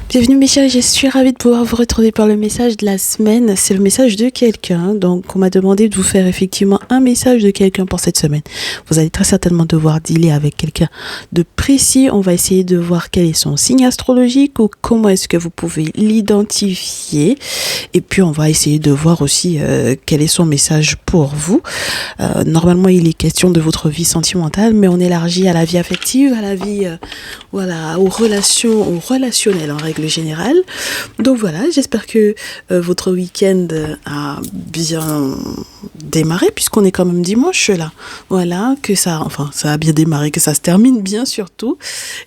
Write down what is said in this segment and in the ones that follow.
Bienvenue mes chéris, je suis ravie de pouvoir vous retrouver pour le message de la semaine. C'est le message de quelqu'un, donc on m'a demandé de vous faire effectivement un message de quelqu'un pour cette semaine. Vous allez très certainement devoir dealer avec quelqu'un de précis. On va essayer de voir quel est son signe astrologique ou comment est-ce que vous pouvez l'identifier. Et puis on va essayer de voir aussi quel est son message pour vous. Normalement il est question de votre vie sentimentale, mais on élargit à la vie affective, à la vie, aux relations, au relationnel en règle générale. Donc voilà, j'espère que votre week-end a bien démarré, puisqu'on est quand même dimanche là. Voilà, ça a bien démarré, que ça se termine bien surtout.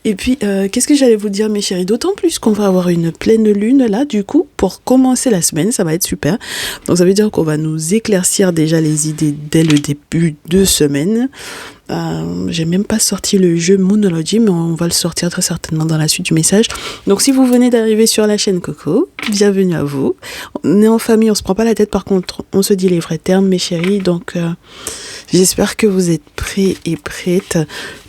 Et puis, qu'est-ce que j'allais vous dire mes chéris, d'autant plus qu'on va avoir une pleine lune là, du coup, pour commencer la semaine, ça va être super. Donc ça veut dire qu'on va nous éclaircir déjà les idées dès le début de semaine. J'ai même pas sorti le jeu Moonology, mais on va le sortir très certainement dans la suite du message. Donc si vous venez d'arriver sur la chaîne Coco, bienvenue à vous. On est en famille, on se prend pas la tête, par contre on se dit les vrais termes mes chéris. Donc j'espère que vous êtes prêts et prêtes.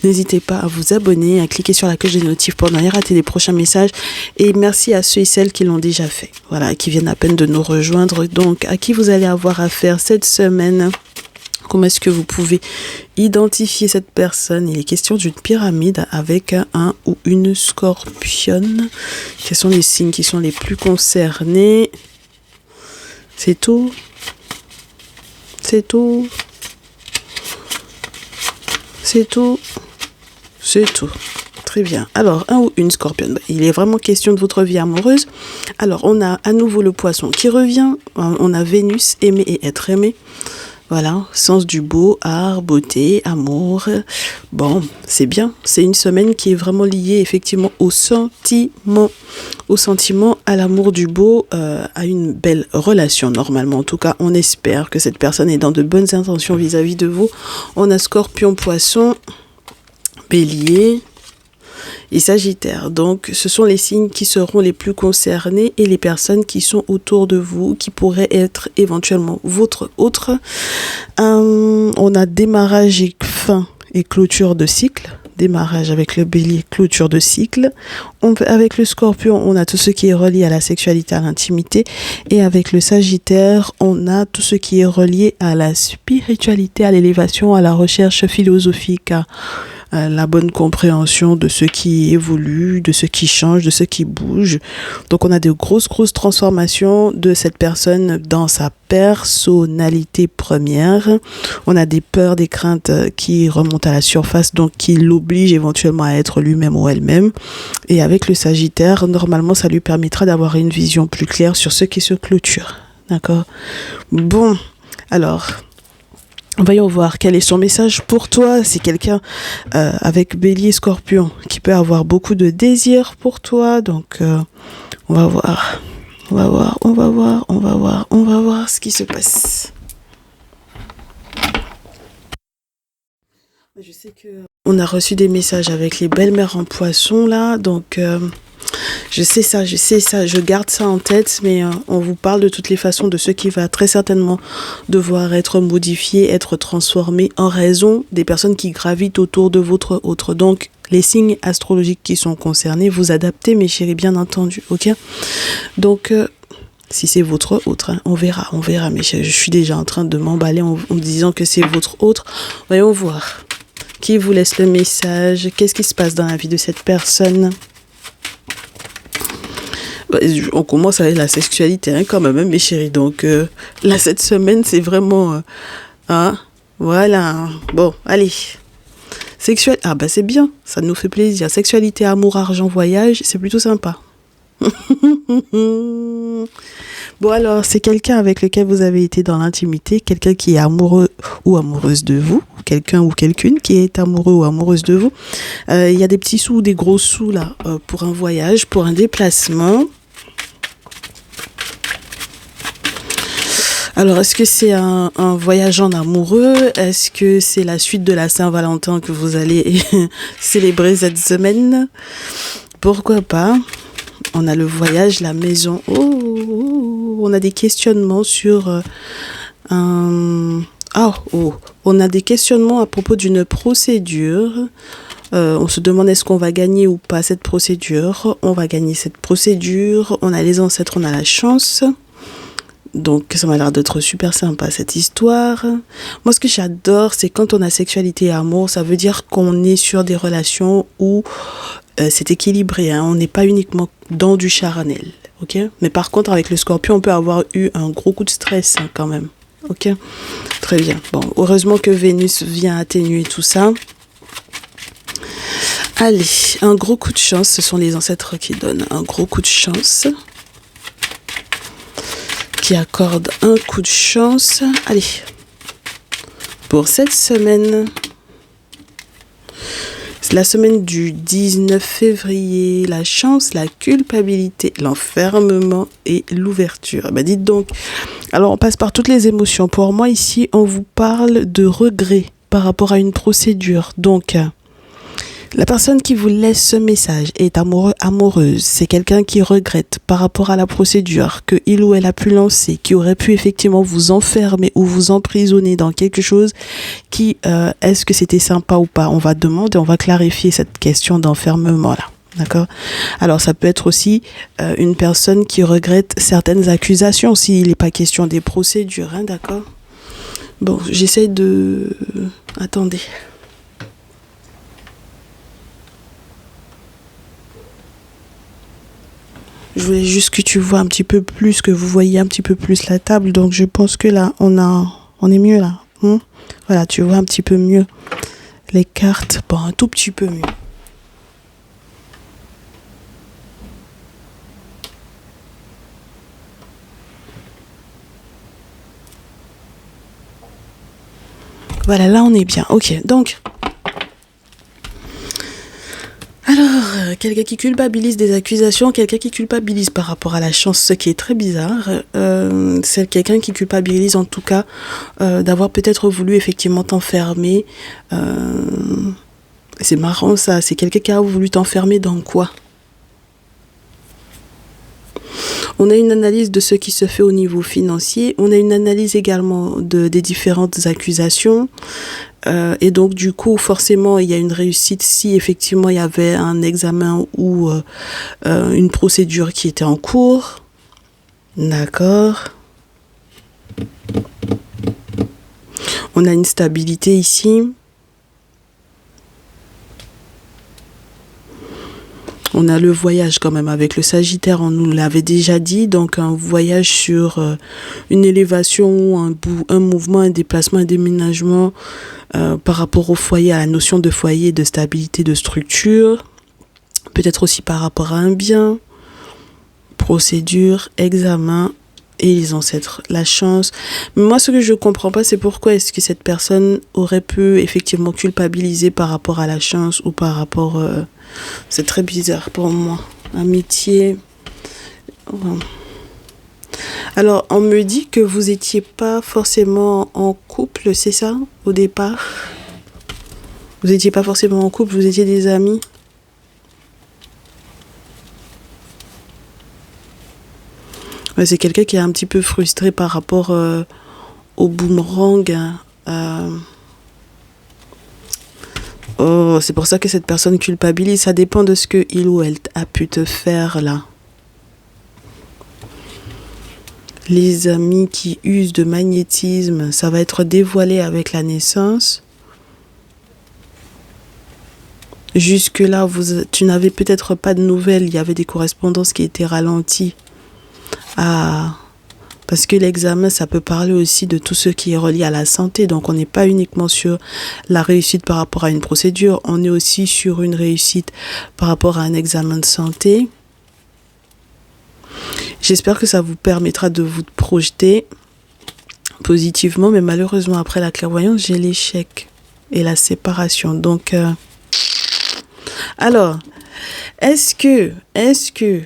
N'hésitez pas à vous abonner, à cliquer sur la cloche des notifs pour ne rien rater les prochains messages. Et merci à ceux et celles qui l'ont déjà fait, voilà, qui viennent à peine de nous rejoindre. Donc à qui vous allez avoir affaire cette semaine? Comment est-ce que vous pouvez identifier cette personne? Il est question d'une pyramide avec un ou une scorpionne. Quels sont les signes qui sont les plus concernés? C'est tout. C'est tout. C'est tout. C'est tout. Très bien. Alors, un ou une scorpionne. Il est vraiment question de votre vie amoureuse. Alors, on a à nouveau le poisson qui revient. On a Vénus, aimer et être aimé. Voilà, sens du beau, art, beauté, amour. Bon, c'est bien. C'est une semaine qui est vraiment liée effectivement au sentiment, à l'amour du beau, à une belle relation normalement. En tout cas, on espère que cette personne est dans de bonnes intentions vis-à-vis de vous. On a Scorpion, Poisson, Bélier et Sagittaire. Donc, ce sont les signes qui seront les plus concernés et les personnes qui sont autour de vous, qui pourraient être éventuellement votre autre. On a démarrage et fin et clôture de cycle. Démarrage avec le Bélier, clôture de cycle. Avec le Scorpion, on a tout ce qui est relié à la sexualité, à l'intimité. Et avec le Sagittaire, on a tout ce qui est relié à la spiritualité, à l'élévation, à la recherche philosophique, à la bonne compréhension de ce qui évolue, de ce qui change, de ce qui bouge. Donc on a de grosses transformations de cette personne dans sa personnalité première. On a des peurs, des craintes qui remontent à la surface, donc qui l'obligent éventuellement à être lui-même ou elle-même. Et avec le Sagittaire, normalement, ça lui permettra d'avoir une vision plus claire sur ce qui se clôture. D'accord? Bon, alors... voyons voir quel est son message pour toi. C'est quelqu'un avec Bélier, Scorpion qui peut avoir beaucoup de désirs pour toi. Donc, on va voir. On va voir ce qui se passe. Je sais que on a reçu des messages avec les belles-mères en poisson là. Donc, je sais ça, je garde ça en tête, mais on vous parle de toutes les façons de ce qui va très certainement devoir être modifié, être transformé en raison des personnes qui gravitent autour de votre autre. Donc, les signes astrologiques qui sont concernés, vous adaptez, mes chéris, bien entendu, ok? Donc, si c'est votre autre, hein, on verra, mes chéris. Je suis déjà en train de m'emballer en me disant que c'est votre autre. Voyons voir. Qui vous laisse le message? Qu'est-ce qui se passe dans la vie de cette personne? On commence avec la sexualité hein, quand même, mes chéris. Donc là, cette semaine, c'est vraiment... voilà. Bon, allez. C'est bien. Ça nous fait plaisir. Sexualité, amour, argent, voyage, c'est plutôt sympa. Bon alors, c'est quelqu'un avec lequel vous avez été dans l'intimité, quelqu'un qui est amoureux ou amoureuse de vous, quelqu'un ou quelqu'une qui est amoureux ou amoureuse de vous. Il y a des petits sous ou des gros sous là pour un voyage, pour un déplacement. Alors, est-ce que c'est un voyage en amoureux? Est-ce que c'est la suite de la Saint-Valentin que vous allez célébrer cette semaine? Pourquoi pas? On a le voyage, la maison. On a des questionnements sur on a des questionnements à propos d'une procédure. On se demande est-ce qu'on va gagner ou pas cette procédure. On va gagner cette procédure. On a les ancêtres, on a la chance. Donc ça m'a l'air d'être super sympa cette histoire. Moi ce que j'adore c'est quand on a sexualité et amour, ça veut dire qu'on est sur des relations où c'est équilibré, hein. On n'est pas uniquement dans du charnel, ok? Mais par contre avec le scorpion on peut avoir eu un gros coup de stress, hein, quand même, ok? Très bien, bon, heureusement que Vénus vient atténuer tout ça. Allez, un gros coup de chance, ce sont les ancêtres qui donnent un gros coup de chance, qui accorde un coup de chance. Allez, pour cette semaine, c'est la semaine du 19 février, la chance, la culpabilité, l'enfermement et l'ouverture. Bah dites donc, alors on passe par toutes les émotions. Pour moi ici, on vous parle de regret par rapport à une procédure. Donc, la personne qui vous laisse ce message est amoureuse. C'est quelqu'un qui regrette par rapport à la procédure que il ou elle a pu lancer, qui aurait pu effectivement vous enfermer ou vous emprisonner dans quelque chose qui, est-ce que c'était sympa ou pas? On va demander, on va clarifier cette question d'enfermement-là. D'accord? Alors, ça peut être aussi une personne qui regrette certaines accusations, s'il n'est pas question des procédures, hein, d'accord? Bon, j'essaie de... Attendez. Je voulais juste que tu vois un petit peu plus, que vous voyez un petit peu plus la table. Donc, je pense que là, on est mieux là. Voilà, tu vois un petit peu mieux les cartes. Bon, un tout petit peu mieux. Voilà, là, on est bien. Ok, donc... Alors, quelqu'un qui culpabilise des accusations, quelqu'un qui culpabilise par rapport à la chance, ce qui est très bizarre. C'est quelqu'un qui culpabilise en tout cas d'avoir peut-être voulu effectivement t'enfermer. C'est marrant ça, c'est quelqu'un qui a voulu t'enfermer dans quoi? On a une analyse de ce qui se fait au niveau financier, on a une analyse également des différentes accusations. Et donc du coup forcément il y a une réussite si effectivement il y avait un examen ou une procédure qui était en cours. D'accord. On a une stabilité ici. On a le voyage quand même avec le Sagittaire, on nous l'avait déjà dit, donc un voyage sur une élévation, un mouvement, un déplacement, un déménagement par rapport au foyer, à la notion de foyer, de stabilité, de structure, peut-être aussi par rapport à un bien, procédure, examen et les ancêtres, la chance. Mais moi ce que je comprends pas c'est pourquoi est-ce que cette personne aurait pu effectivement culpabiliser par rapport à la chance ou par rapport... c'est très bizarre pour moi. Amitié. Ouais. Alors, on me dit que vous étiez pas forcément en couple, c'est ça, au départ? Vous étiez pas forcément en couple, vous étiez des amis? Ouais, c'est quelqu'un qui est un petit peu frustré par rapport au boomerang. Oh, c'est pour ça que cette personne culpabilise. Ça dépend de ce que il ou elle a pu te faire là. Les amis qui usent de magnétisme, ça va être dévoilé avec la naissance. Jusque-là, tu n'avais peut-être pas de nouvelles. Il y avait des correspondances qui étaient ralenties. Ah, parce que l'examen, ça peut parler aussi de tout ce qui est relié à la santé. Donc, on n'est pas uniquement sur la réussite par rapport à une procédure. On est aussi sur une réussite par rapport à un examen de santé. J'espère que ça vous permettra de vous projeter positivement. Mais malheureusement, après la clairvoyance, j'ai l'échec et la séparation. Donc, alors, est-ce que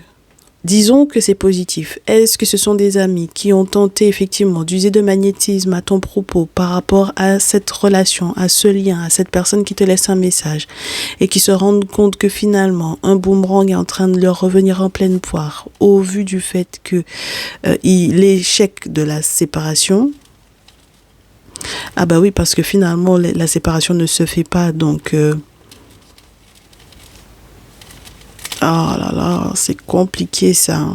disons que c'est positif. Est-ce que ce sont des amis qui ont tenté effectivement d'user de magnétisme à ton propos par rapport à cette relation, à ce lien, à cette personne qui te laisse un message et qui se rendent compte que finalement un boomerang est en train de leur revenir en pleine poire au vu du fait que l'échec de la séparation. Ah bah oui, parce que finalement la séparation ne se fait pas, donc Oh là là, c'est compliqué ça.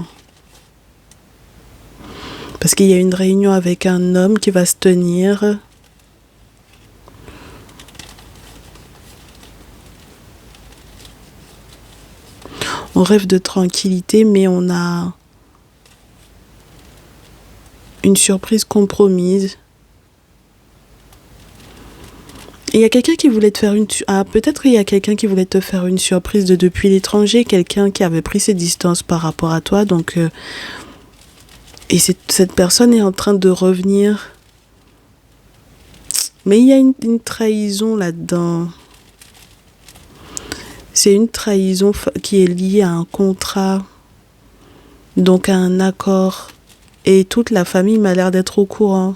Parce qu'il y a une réunion avec un homme qui va se tenir. On rêve de tranquillité, mais on a une surprise compromise. Il y a quelqu'un qui voulait te faire une... Ah, peut-être il y a quelqu'un qui voulait te faire une surprise depuis l'étranger, quelqu'un qui avait pris ses distances par rapport à toi, donc... Et cette personne est en train de revenir. Mais il y a une trahison là-dedans. C'est une trahison qui est liée à un contrat, donc à un accord. Et toute la famille m'a l'air d'être au courant.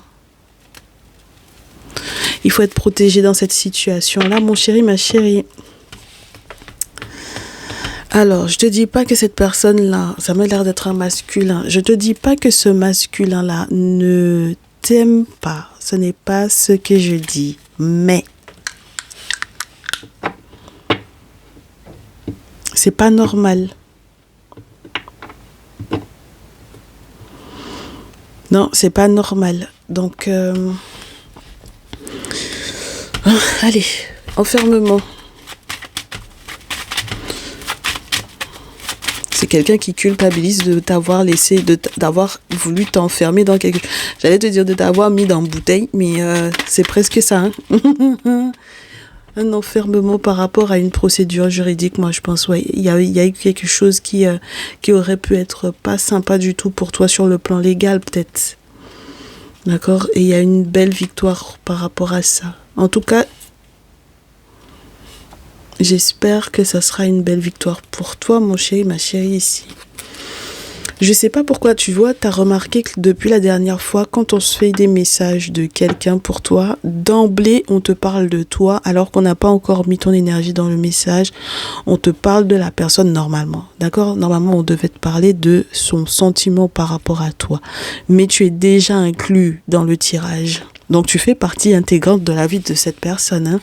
Il faut être protégé dans cette situation-là, mon chéri, ma chérie. Alors, je te dis pas que cette personne-là, ça m'a l'air d'être un masculin. Je te dis pas que ce masculin-là ne t'aime pas. Ce n'est pas ce que je dis. Mais c'est pas normal. Non, c'est pas normal. Donc, allez, enfermement. C'est quelqu'un qui culpabilise de t'avoir laissé, d'avoir voulu t'enfermer dans quelque chose. J'allais te dire de t'avoir mis dans une bouteille, mais c'est presque ça. Hein. Un enfermement par rapport à une procédure juridique, moi je pense, ouais. Il y a eu quelque chose qui aurait pu être pas sympa du tout pour toi sur le plan légal, peut-être. D'accord? Et il y a une belle victoire par rapport à ça. En tout cas, j'espère que ça sera une belle victoire pour toi, mon chéri, ma chérie, ici. Je sais pas pourquoi, tu vois, t'as remarqué que depuis la dernière fois, quand on se fait des messages de quelqu'un pour toi, d'emblée, on te parle de toi, alors qu'on n'a pas encore mis ton énergie dans le message. On te parle de la personne normalement, d'accord? Normalement, on devait te parler de son sentiment par rapport à toi. Mais tu es déjà inclus dans le tirage. Donc, tu fais partie intégrante de la vie de cette personne, hein.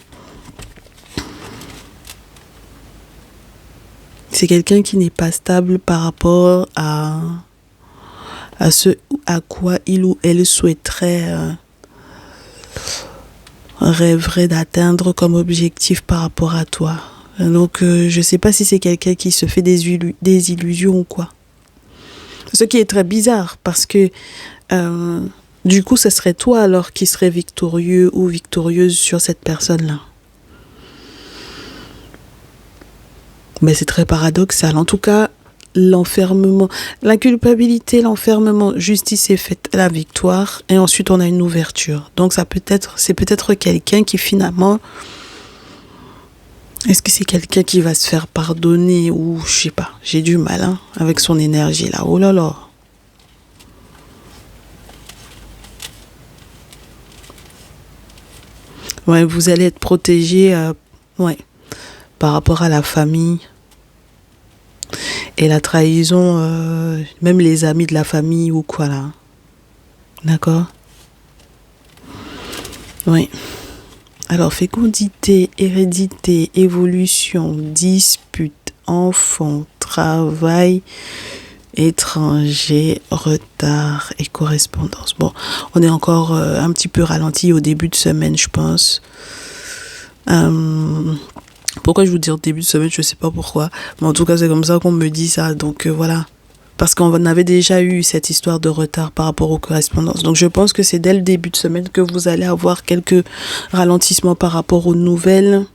C'est quelqu'un qui n'est pas stable par rapport à ce à quoi il ou elle souhaiterait, rêverait d'atteindre comme objectif par rapport à toi. Donc, je ne sais pas si c'est quelqu'un qui se fait des illusions ou quoi. Ce qui est très bizarre parce que, du coup, ce serait toi alors qui serais victorieux ou victorieuse sur cette personne-là. Mais c'est très paradoxal. En tout cas, l'enfermement, la culpabilité, l'enfermement, justice est faite, la victoire, et ensuite on a une ouverture. Donc c'est peut-être quelqu'un qui finalement, est-ce que c'est quelqu'un qui va se faire pardonner ou je sais pas, j'ai du mal hein, avec son énergie là. Oh là là. Ouais, vous allez être protégé, ouais, par rapport à la famille. Et la trahison, même les amis de la famille ou quoi là. D'accord? Oui. Alors, fécondité, hérédité, évolution, dispute, enfant, travail, étranger, retard et correspondance. Bon, on est encore un petit peu ralenti au début de semaine, je pense. Pourquoi je vous dis au début de semaine, je sais pas pourquoi. Mais en tout cas, c'est comme ça qu'on me dit ça. Donc voilà. Parce qu'on avait déjà eu cette histoire de retard par rapport aux correspondances. Donc je pense que c'est dès le début de semaine que vous allez avoir quelques ralentissements par rapport aux nouvelles.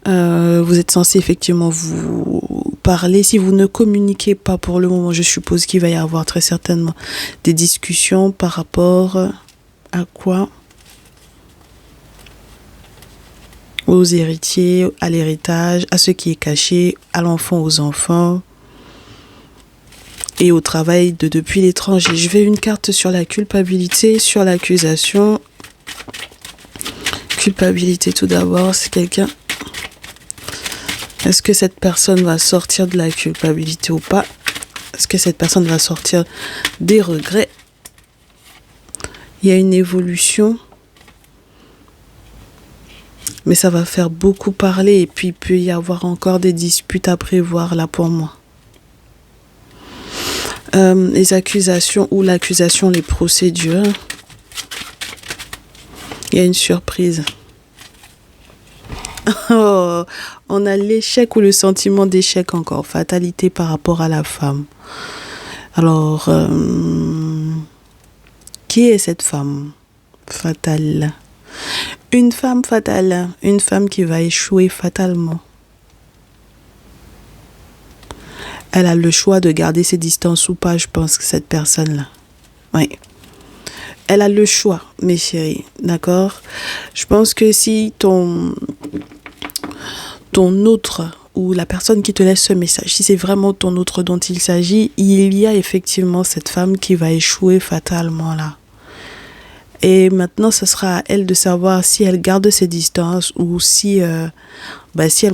Vous êtes censé effectivement vous parler. Si vous ne communiquez pas pour le moment, je suppose qu'il va y avoir très certainement des discussions par rapport à quoi ? Aux héritiers, à l'héritage, à ce qui est caché, à l'enfant, aux enfants et au travail depuis l'étranger. Je vais une carte sur la culpabilité, sur l'accusation. Culpabilité tout d'abord, c'est quelqu'un. Est-ce que cette personne va sortir de la culpabilité ou pas? Est-ce que cette personne va sortir des regrets? Il y a une évolution. Mais ça va faire beaucoup parler et puis il peut y avoir encore des disputes à prévoir là pour moi. Les accusations ou l'accusation, les procédures. Il y a une surprise. Oh, on a l'échec ou le sentiment d'échec encore. Fatalité par rapport à la femme. Alors, qui est cette femme fatale? Une femme fatale. Une femme qui va échouer fatalement. Elle a le choix de garder ses distances ou pas, je pense, que cette personne-là. Oui. Elle a le choix, mes chéris. D'accord? Je pense que si ton autre ou la personne qui te laisse ce message, si c'est vraiment ton autre dont il s'agit, il y a effectivement cette femme qui va échouer fatalement là. Et maintenant, ce sera à elle de savoir si elle garde ses distances ou si elle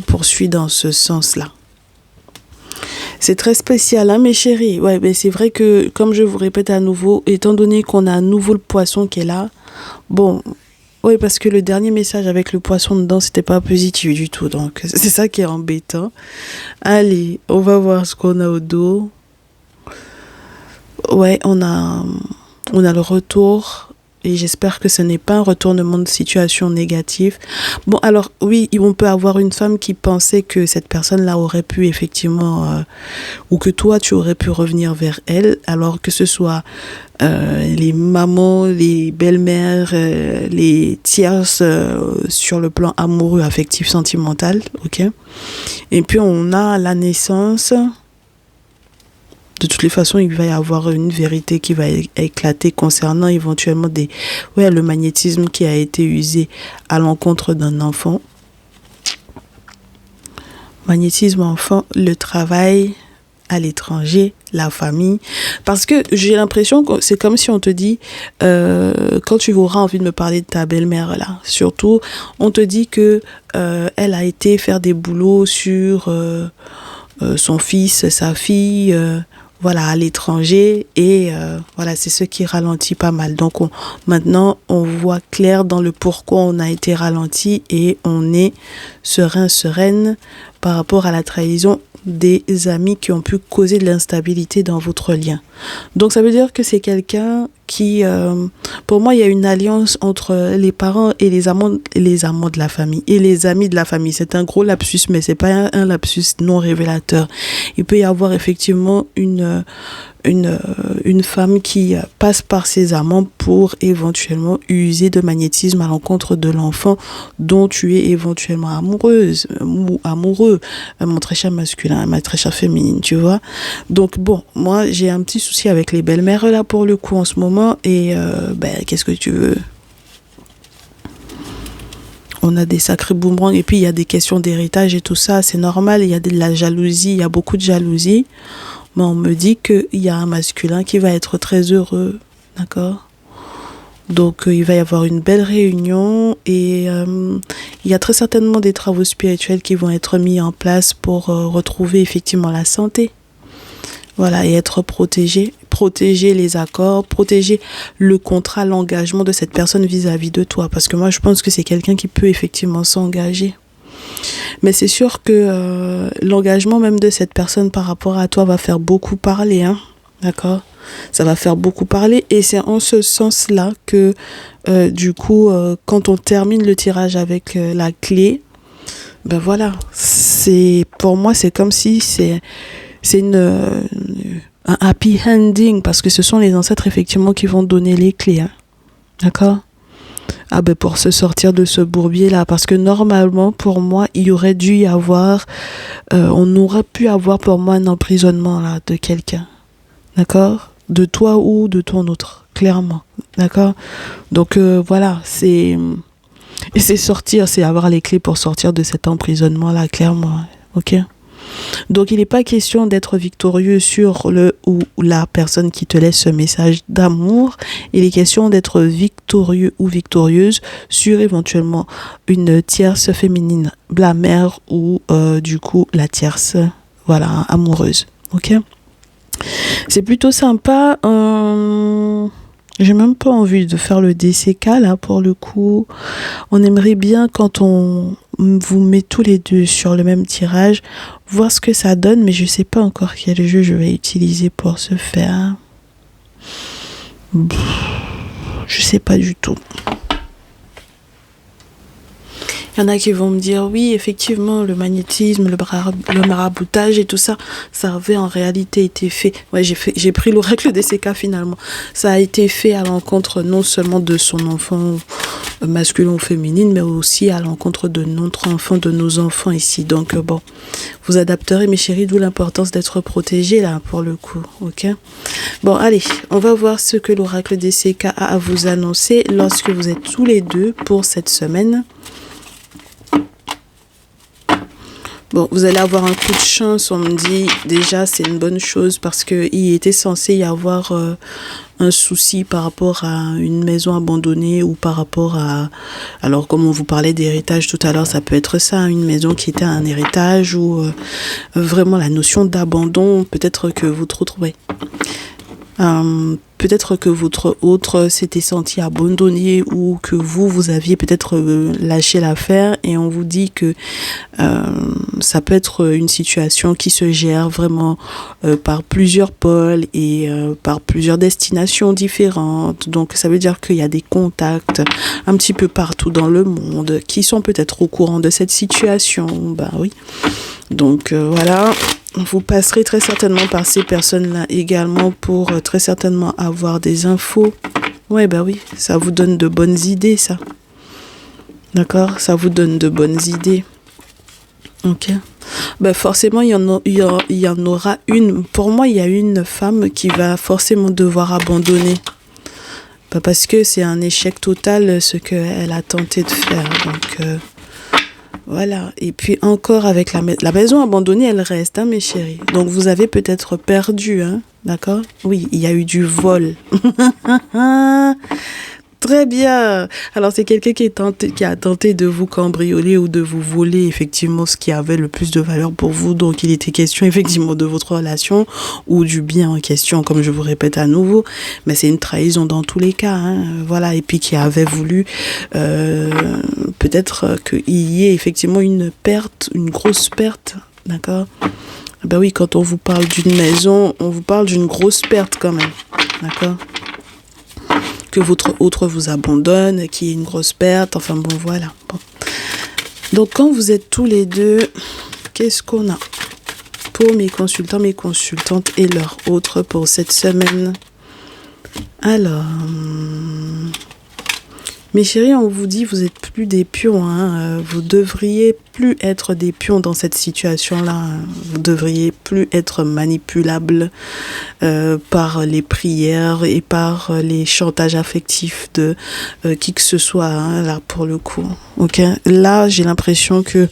poursuit dans ce sens-là. C'est très spécial, hein, mes chéris. Ouais, mais c'est vrai que, comme je vous répète à nouveau, étant donné qu'on a à nouveau le poisson qui est là, bon, oui, parce que le dernier message avec le poisson dedans, c'était pas positif du tout. Donc, c'est ça qui est embêtant. Allez, on va voir ce qu'on a au dos. Ouais, on a le retour. Et j'espère que ce n'est pas un retournement de situation négatif. Bon, alors, oui, on peut avoir une femme qui pensait que cette personne-là aurait pu effectivement... ou que toi, tu aurais pu revenir vers elle, alors que ce soit les mamans, les belles-mères, les tierces sur le plan amoureux, affectif, sentimental, ok? Et puis, on a la naissance... De toutes les façons, il va y avoir une vérité qui va éclater concernant éventuellement le magnétisme qui a été usé à l'encontre d'un enfant. Magnétisme enfant, le travail à l'étranger, la famille. Parce que j'ai l'impression que c'est comme si on te dit, quand tu auras envie de me parler de ta belle-mère là, surtout, on te dit que elle a été faire des boulots sur son fils, sa fille... à l'étranger et c'est ce qui ralentit pas mal. Donc maintenant on voit clair dans le pourquoi on a été ralenti et on est sereine par rapport à la trahison des amis qui ont pu causer de l'instabilité dans votre lien. Donc ça veut dire que c'est quelqu'un qui, pour moi, il y a une alliance entre les parents et les amants de la famille et les amis de la famille. C'est un gros lapsus, mais c'est pas un lapsus non révélateur. Il peut y avoir effectivement une femme qui passe par ses amants pour éventuellement user de magnétisme à l'encontre de l'enfant dont tu es éventuellement amoureuse ou amoureux, mon très cher masculin, ma très chère féminine, tu vois. Donc bon, moi j'ai un petit souci avec les belles-mères là pour le coup en ce moment et qu'est-ce que tu veux? On a des sacrés boomerangs et puis il y a des questions d'héritage et tout ça, c'est normal, il y a de la jalousie, il y a beaucoup de jalousie. Mais on me dit qu'il y a un masculin qui va être très heureux, d'accord? Donc, il va y avoir une belle réunion et il y a très certainement des travaux spirituels qui vont être mis en place pour retrouver effectivement la santé. Voilà, et être protégé, protéger les accords, protéger le contrat, l'engagement de cette personne vis-à-vis de toi. Parce que moi, je pense que c'est quelqu'un qui peut effectivement s'engager. Mais c'est sûr que l'engagement même de cette personne par rapport à toi va faire beaucoup parler, hein, d'accord? Ça va faire beaucoup parler et c'est en ce sens-là que du coup, quand on termine le tirage avec la clé, ben voilà, pour moi c'est comme si c'est un happy ending parce que ce sont les ancêtres effectivement qui vont donner les clés, hein, d'accord? Ah ben pour se sortir de ce bourbier là, parce que normalement pour moi il y aurait dû y avoir on aurait pu avoir pour moi un emprisonnement là de quelqu'un, d'accord, de toi ou de ton autre, clairement, d'accord. Donc voilà, c'est sortir, c'est avoir les clés pour sortir de cet emprisonnement là, clairement, ok. Donc il n'est pas question d'être victorieux sur le ou la personne qui te laisse ce message d'amour. Il est question d'être victorieux ou victorieuse sur éventuellement une tierce féminine, la mère ou du coup la tierce, voilà, amoureuse. Ok. C'est plutôt sympa. J'ai même pas envie de faire le DCK là pour le coup. On aimerait bien quand on vous met tous les deux sur le même tirage, voir ce que ça donne, mais je sais pas encore quel jeu je vais utiliser pour ce faire. Je sais pas du tout. Il y en a qui vont me dire, oui, effectivement, le magnétisme, le maraboutage et tout ça, ça avait en réalité été fait. Ouais, j'ai pris l'oracle des CK finalement. Ça a été fait à l'encontre non seulement de son enfant masculin ou féminine, mais aussi à l'encontre de notre enfant, de nos enfants ici. Donc, bon, vous adapterez, mes chéris, d'où l'importance d'être protégés là, pour le coup, ok? Bon, allez, on va voir ce que l'oracle des CK a à vous annoncer lorsque vous êtes tous les deux pour cette semaine. Bon, vous allez avoir un coup de chance, on me dit, déjà c'est une bonne chose parce qu'il était censé y avoir un souci par rapport à une maison abandonnée ou par rapport à... Alors comme on vous parlait d'héritage tout à l'heure, ça peut être ça, une maison qui était un héritage ou vraiment la notion d'abandon, peut-être que vous retrouvez. Peut-être que votre autre s'était senti abandonné ou que vous aviez peut-être lâché l'affaire et on vous dit que ça peut être une situation qui se gère vraiment par plusieurs pôles et par plusieurs destinations différentes. Donc ça veut dire qu'il y a des contacts un petit peu partout dans le monde qui sont peut-être au courant de cette situation. Bah oui. Donc voilà. Vous passerez très certainement par ces personnes-là également pour très certainement avoir des infos. Ouais, bah oui, ça vous donne de bonnes idées, ça. D'accord? Ça vous donne de bonnes idées. Ok. Bah forcément, il y en aura une. Pour moi, il y a une femme qui va forcément devoir abandonner. Bah parce que c'est un échec total ce qu'elle a tenté de faire. Donc... Voilà, et puis encore avec la maison abandonnée, elle reste, hein, mes chéris. Donc vous avez peut-être perdu, hein, d'accord? Oui, il y a eu du vol. Très bien. Alors c'est quelqu'un qui a tenté de vous cambrioler ou de vous voler effectivement ce qui avait le plus de valeur pour vous. Donc il était question effectivement de votre relation ou du bien en question, comme je vous répète à nouveau. Mais c'est une trahison dans tous les cas, hein. Voilà. Et puis qui avait voulu peut-être qu'il y ait effectivement une perte, une grosse perte, d'accord? Ben oui, quand on vous parle d'une maison, on vous parle d'une grosse perte quand même, d'accord? Que votre autre vous abandonne, qu'il y ait une grosse perte, enfin bon, voilà. Bon. Donc, quand vous êtes tous les deux, qu'est-ce qu'on a pour mes consultants, mes consultantes et leurs autres pour cette semaine? Alors, mes chéris, on vous dit, vous n'êtes plus des pions, hein. Vous devriez plus être des pions dans cette situation-là. Vous devriez plus être manipulables par les prières et par les chantages affectifs de qui que ce soit, hein, là, pour le coup. Ok. Là, j'ai l'impression que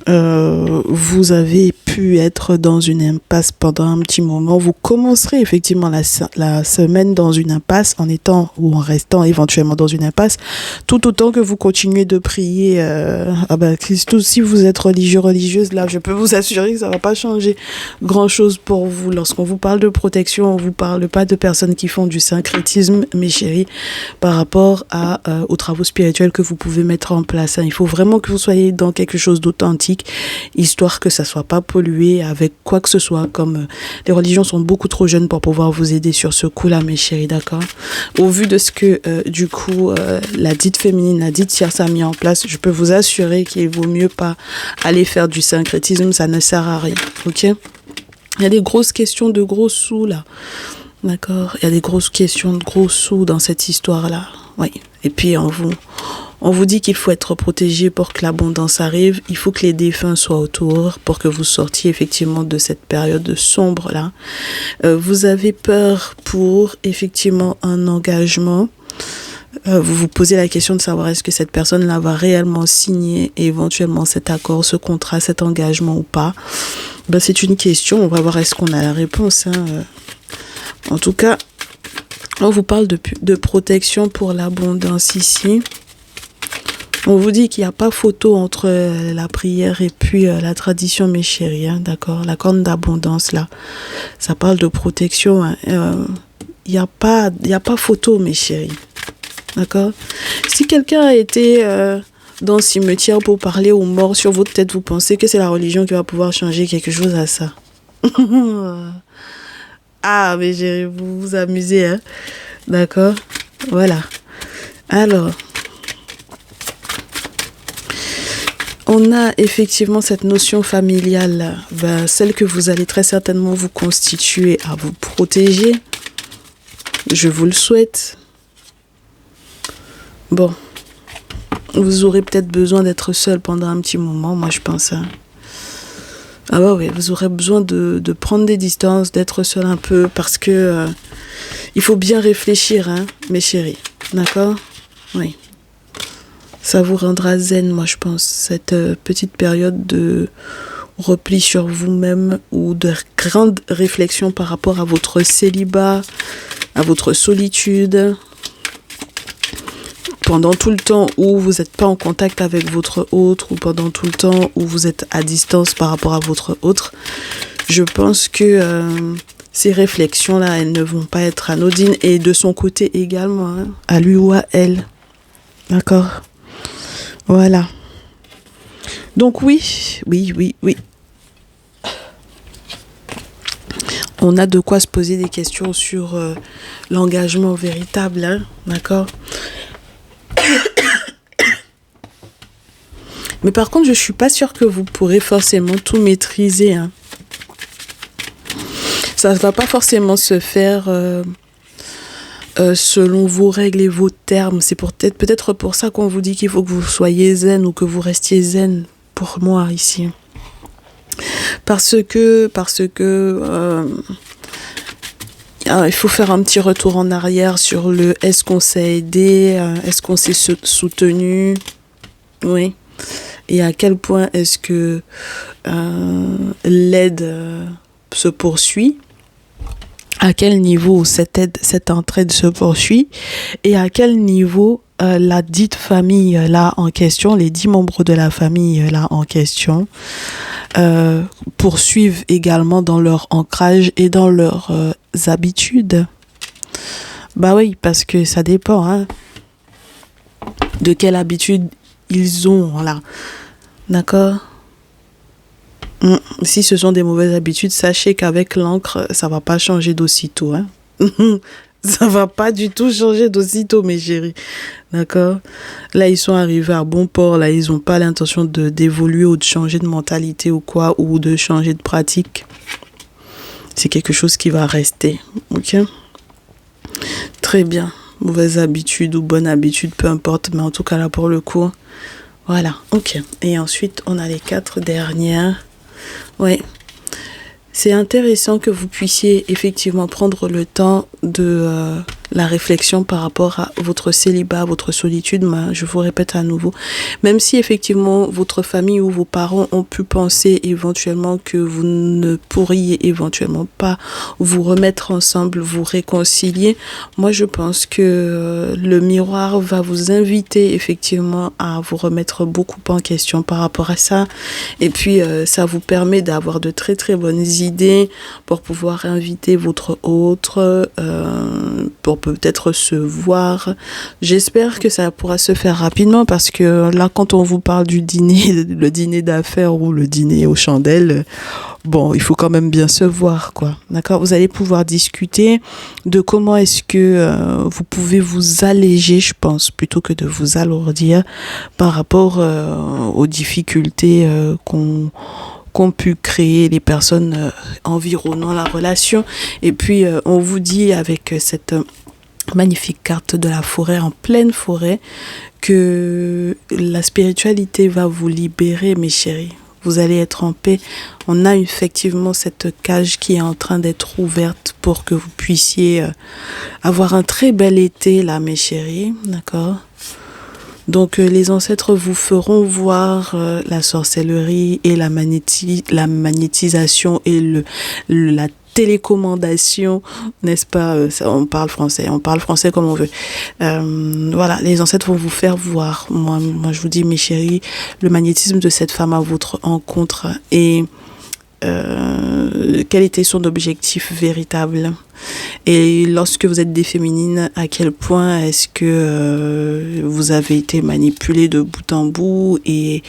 vous avez pu être dans une impasse pendant un petit moment. Vous commencerez effectivement la semaine dans une impasse en étant ou en restant éventuellement dans une impasse, tout autant que vous continuez de prier. Si vous êtes religieux, religieuse, là, je peux vous assurer que ça va pas changer grand-chose pour vous. Lorsqu'on vous parle de protection, on vous parle pas de personnes qui font du syncrétisme, mes chéris, par rapport aux travaux spirituels que vous pouvez mettre en place, hein. Il faut vraiment que vous soyez dans quelque chose d'authentique, histoire que ça soit pas pollué avec quoi que ce soit, comme les religions sont beaucoup trop jeunes pour pouvoir vous aider sur ce coup-là, mes chéris, d'accord? Au vu de ce que, la dite féminine, la dite tierce a mis en place, je peux vous assurer qu'il vaut mieux pas aller faire du syncrétisme, ça ne sert à rien, ok? Il y a des grosses questions de gros sous, là, d'accord? Il y a des grosses questions de gros sous dans cette histoire-là, oui. Et puis, on vous dit qu'il faut être protégé pour que l'abondance arrive. Il faut que les défunts soient autour pour que vous sortiez effectivement de cette période sombre-là. Vous avez peur pour effectivement un engagement. Vous vous posez la question de savoir est-ce que cette personne-là va réellement signer éventuellement cet accord, ce contrat, cet engagement ou pas. Ben, c'est une question. On va voir est-ce qu'on a la réponse, hein. En tout cas, on vous parle de protection pour l'abondance ici. On vous dit qu'il n'y a pas photo entre la prière et puis la tradition, mes chéris, hein, d'accord? La corne d'abondance, là, ça parle de protection, hein. y a pas photo, mes chéris. D'accord? Si quelqu'un a été dans le cimetière pour parler aux morts sur votre tête, vous pensez que c'est la religion qui va pouvoir changer quelque chose à ça? Ah, mais vous vous amusez, hein? D'accord? Voilà. Alors, on a effectivement cette notion familiale, celle que vous allez très certainement vous constituer à vous protéger. Je vous le souhaite. Bon, vous aurez peut-être besoin d'être seul pendant un petit moment, moi je pense. Hein. Ah bah oui, vous aurez besoin de prendre des distances, d'être seul un peu, parce que il faut bien réfléchir, hein, mes chéris. D'accord? Oui. Ça vous rendra zen, moi je pense, cette petite période de repli sur vous-même ou de grande réflexion par rapport à votre célibat, à votre solitude. Pendant tout le temps où vous n'êtes pas en contact avec votre autre ou pendant tout le temps où vous êtes à distance par rapport à votre autre, je pense que ces réflexions-là, elles ne vont pas être anodines et de son côté également, hein, à lui ou à elle. D'accord? Voilà. Donc oui. On a de quoi se poser des questions sur l'engagement véritable, hein, d'accord? Mais par contre, je suis pas sûre que vous pourrez forcément tout maîtriser. Hein. Ça ne va pas forcément se faire selon vos règles et vos termes. C'est peut-être pour ça qu'on vous dit qu'il faut que vous soyez zen ou que vous restiez zen pour moi ici. Parce que il faut faire un petit retour en arrière sur le est-ce qu'on s'est aidé, est-ce qu'on s'est soutenu, oui. Et à quel point est-ce que l'aide se poursuit, à quel niveau cette aide, cette entraide se poursuit, et à quel niveau la dite famille là en question, les 10 membres de la famille là en question, poursuivent également dans leur ancrage et dans leurs habitudes. Bah oui, parce que ça dépend, hein, de quelle habitude ils ont, voilà. D'accord? Si ce sont des mauvaises habitudes, sachez qu'avec l'encre, ça va pas changer d'aussitôt. Hein? Ça va pas du tout changer d'aussitôt, mes chéris. D'accord? Là, ils sont arrivés à bon port. Là, ils n'ont pas l'intention d'évoluer ou de changer de mentalité ou quoi, ou de changer de pratique. C'est quelque chose qui va rester. Ok? Très bien. Mauvaise habitude ou bonne habitude, peu importe. Mais en tout cas, là, pour le coup, voilà. Ok. Et ensuite, on a les 4 dernières. Oui. C'est intéressant que vous puissiez effectivement prendre le temps de la réflexion par rapport à votre célibat, votre solitude. Mais je vous répète à nouveau, même si effectivement votre famille ou vos parents ont pu penser éventuellement que vous ne pourriez éventuellement pas vous remettre ensemble, vous réconcilier, moi je pense que le miroir va vous inviter effectivement à vous remettre beaucoup en question par rapport à ça. Et puis ça vous permet d'avoir de très très bonnes idées pour pouvoir inviter votre autre, pour peut-être se voir. J'espère que ça pourra se faire rapidement parce que là, quand on vous parle du dîner, le dîner d'affaires ou le dîner aux chandelles, bon, il faut quand même bien se voir, quoi. D'accord? Vous allez pouvoir discuter de comment est-ce que vous pouvez vous alléger, je pense, plutôt que de vous alourdir par rapport aux difficultés qu'ont pu créer les personnes environnant la relation. Et puis, on vous dit avec cette magnifique carte de la forêt, en pleine forêt, que la spiritualité va vous libérer, mes chéris. Vous allez être en paix. On a effectivement cette cage qui est en train d'être ouverte pour que vous puissiez avoir un très bel été, là, mes chéris. D'accord ? Donc, les ancêtres vous feront voir la sorcellerie et la magnétisation et la télécommandation, n'est-ce pas? On parle français comme on veut. Voilà, les ancêtres vont vous faire voir. Moi, je vous dis, mes chéris, le magnétisme de cette femme à votre encontre est quel était son objectif véritable. Et lorsque vous êtes des féminines, à quel point est-ce que vous avez été manipulée de bout en bout et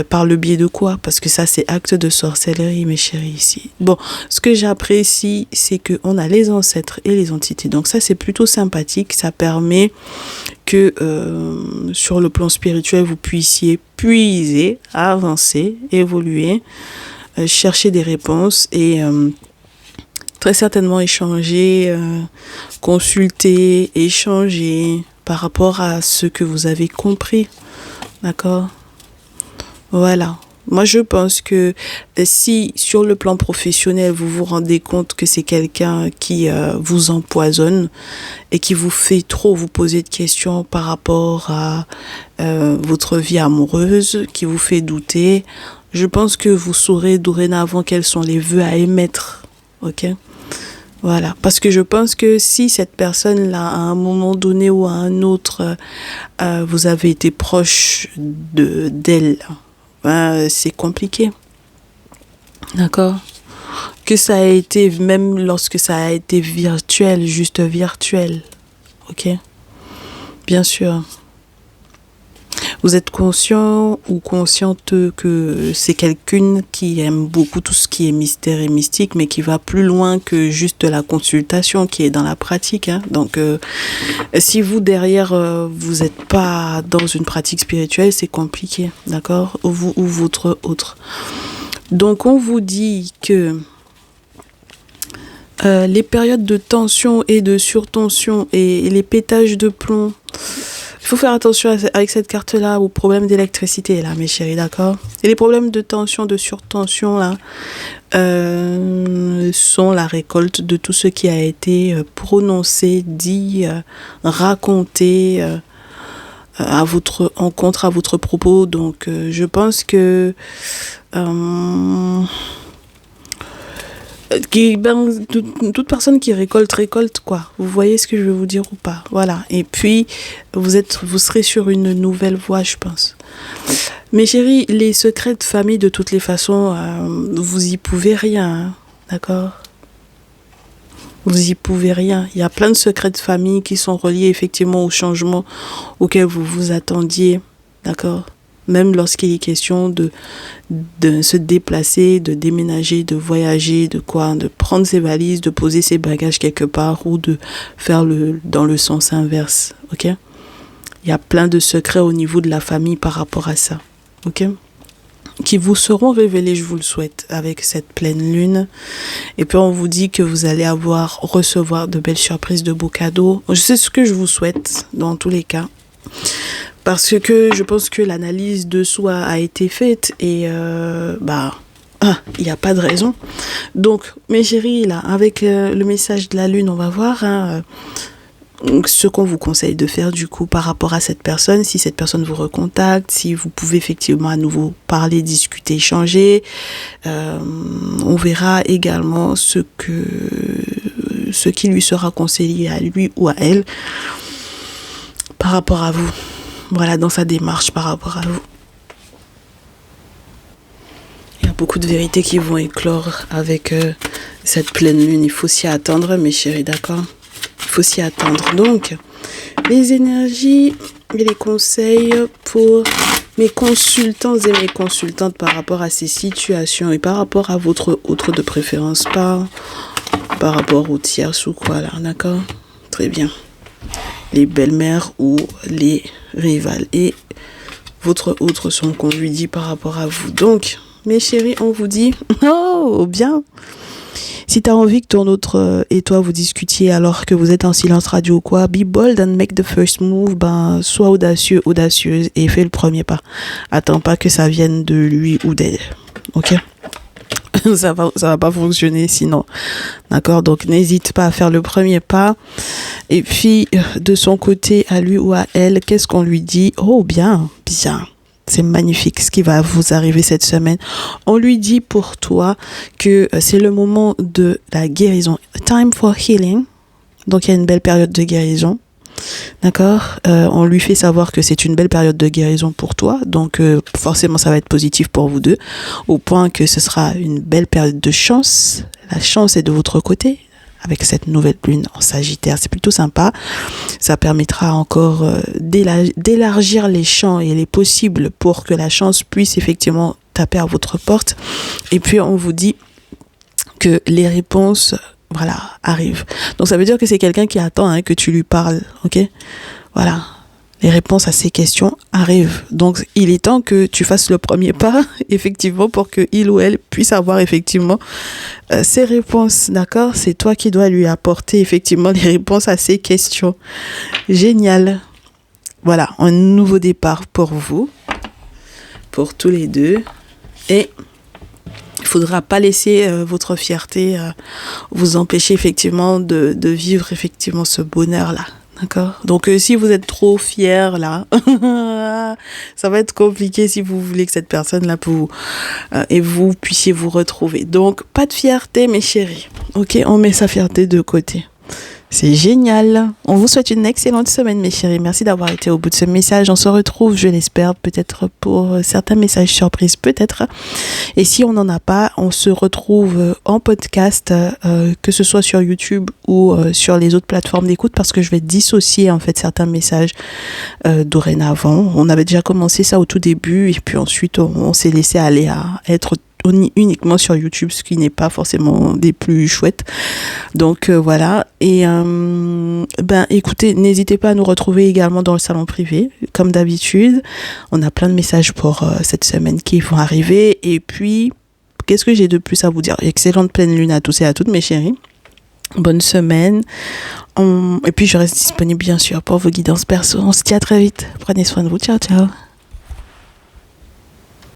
par le biais de quoi? Parce que ça, c'est acte de sorcellerie, mes chéris, ici. Bon, ce que j'apprécie, c'est qu'on a les ancêtres et les entités. Donc ça, c'est plutôt sympathique. Ça permet que sur le plan spirituel, vous puissiez puiser, avancer, évoluer, chercher des réponses et très certainement échanger, consulter, échanger par rapport à ce que vous avez compris. D'accord? Voilà. Moi, je pense que si sur le plan professionnel, vous vous rendez compte que c'est quelqu'un qui vous empoisonne et qui vous fait trop vous poser de questions par rapport à votre vie amoureuse, qui vous fait douter, je pense que vous saurez dorénavant quels sont les vœux à émettre. Ok? Voilà, parce que je pense que si cette personne-là, à un moment donné ou à un autre, vous avez été proche d'elle, c'est compliqué. D'accord? Que ça a été, même lorsque ça a été virtuel, juste virtuel. Ok? Bien sûr. Vous êtes conscient ou consciente que c'est quelqu'un qui aime beaucoup tout ce qui est mystère et mystique, mais qui va plus loin que juste la consultation qui est dans la pratique. Hein. Donc, si vous, derrière, vous n'êtes pas dans une pratique spirituelle, c'est compliqué, d'accord? Vous ou votre autre. Donc, on vous dit que les périodes de tension et de surtension et les pétages de plomb, il faut faire attention avec cette carte-là aux problèmes d'électricité, là, mes chéris, d'accord? Et les problèmes de tension, de surtension, là, sont la récolte de tout ce qui a été prononcé, dit, raconté à votre encontre, à votre propos. Donc, je pense que toute personne qui récolte quoi. Vous voyez ce que je veux vous dire ou pas? Voilà. Et puis vous serez sur une nouvelle voie, je pense. Mes chéris, les secrets de famille, de toutes les façons, vous y pouvez rien, hein, d'accord? Vous y pouvez rien. Il y a plein de secrets de famille qui sont reliés effectivement au changement auquel vous vous attendiez, d'accord? Même lorsqu'il est question de se déplacer, de déménager, de voyager, de prendre ses valises, de poser ses bagages quelque part ou de faire dans le sens inverse, ok? Il y a plein de secrets au niveau de la famille par rapport à ça, ok? Qui vous seront révélés, je vous le souhaite, avec cette pleine lune. Et puis on vous dit que vous allez recevoir de belles surprises, de beaux cadeaux. C'est ce que je vous souhaite dans tous les cas. Parce que je pense que l'analyse de soi a été faite et il n'y a pas de raison. Donc, mes chéris, là, avec le message de la lune, on va voir ce qu'on vous conseille de faire du coup par rapport à cette personne, si cette personne vous recontacte, si vous pouvez effectivement à nouveau parler, discuter, échanger. On verra également ce qui lui sera conseillé à lui ou à elle par rapport à vous. Voilà, dans sa démarche par rapport à vous. Il y a beaucoup de vérités qui vont éclore avec cette pleine lune. Il faut s'y attendre, mes chéris, d'accord? Il faut s'y attendre. Donc, les énergies et les conseils pour mes consultants et mes consultantes par rapport à ces situations et par rapport à votre autre de préférence, par rapport aux tierces ou quoi, là, d'accord? Très bien. Les belles-mères ou les rivales et votre autre son qu'on lui dit par rapport à vous. Donc, mes chéris, on vous dit, oh, bien. Si tu as envie que ton autre et toi vous discutiez alors que vous êtes en silence radio ou quoi, be bold and make the first move, sois audacieux, audacieuse et fais le premier pas. Attends pas que ça vienne de lui ou d'elle. Ok? ça va pas fonctionner sinon. D'accord? Donc n'hésite pas à faire le premier pas. Et puis de son côté, à lui ou à elle, qu'est-ce qu'on lui dit? Oh bien. C'est magnifique ce qui va vous arriver cette semaine. On lui dit pour toi que c'est le moment de la guérison. Time for healing. Donc il y a une belle période de guérison. D'accord, on lui fait savoir que c'est une belle période de guérison pour toi, donc forcément ça va être positif pour vous deux, au point que ce sera une belle période de chance. La chance est de votre côté, avec cette nouvelle lune en Sagittaire, c'est plutôt sympa. Ça permettra encore d'élargir les champs et les possibles pour que la chance puisse effectivement taper à votre porte. Et puis on vous dit que les réponses, voilà, arrivent. Donc ça veut dire que c'est quelqu'un qui attend que tu lui parles, ok? Voilà. Les réponses à ces questions arrivent. Donc, il est temps que tu fasses le premier pas, effectivement, pour que il ou elle puisse avoir, effectivement, ces réponses, d'accord? C'est toi qui dois lui apporter, effectivement, les réponses à ces questions. Génial. Voilà, un nouveau départ pour vous, pour tous les deux. Et il ne faudra pas laisser votre fierté vous empêcher, effectivement, de vivre, effectivement, ce bonheur-là. D'accord. Donc, si vous êtes trop fiers, là, ça va être compliqué si vous voulez que cette personne-là et vous puissiez vous retrouver. Donc, pas de fierté, mes chéris. Ok, on met sa fierté de côté. C'est génial. On vous souhaite une excellente semaine, mes chéris. Merci d'avoir été au bout de ce message. On se retrouve, je l'espère, peut-être pour certains messages surprises, peut-être. Et si on n'en a pas, on se retrouve en podcast, que ce soit sur YouTube ou sur les autres plateformes d'écoute, parce que je vais dissocier en fait certains messages dorénavant. On avait déjà commencé ça au tout début et puis ensuite on s'est laissé aller à être uniquement sur YouTube, ce qui n'est pas forcément des plus chouettes. Donc voilà. Et écoutez, n'hésitez pas à nous retrouver également dans le salon privé, comme d'habitude. On a plein de messages pour cette semaine qui vont arriver. Et puis, qu'est-ce que j'ai de plus à vous dire? Excellente pleine lune à tous et à toutes, mes chéris. Bonne semaine. Et puis, je reste disponible, bien sûr, pour vos guidances perso. On se dit à très vite. Prenez soin de vous. Ciao, ciao.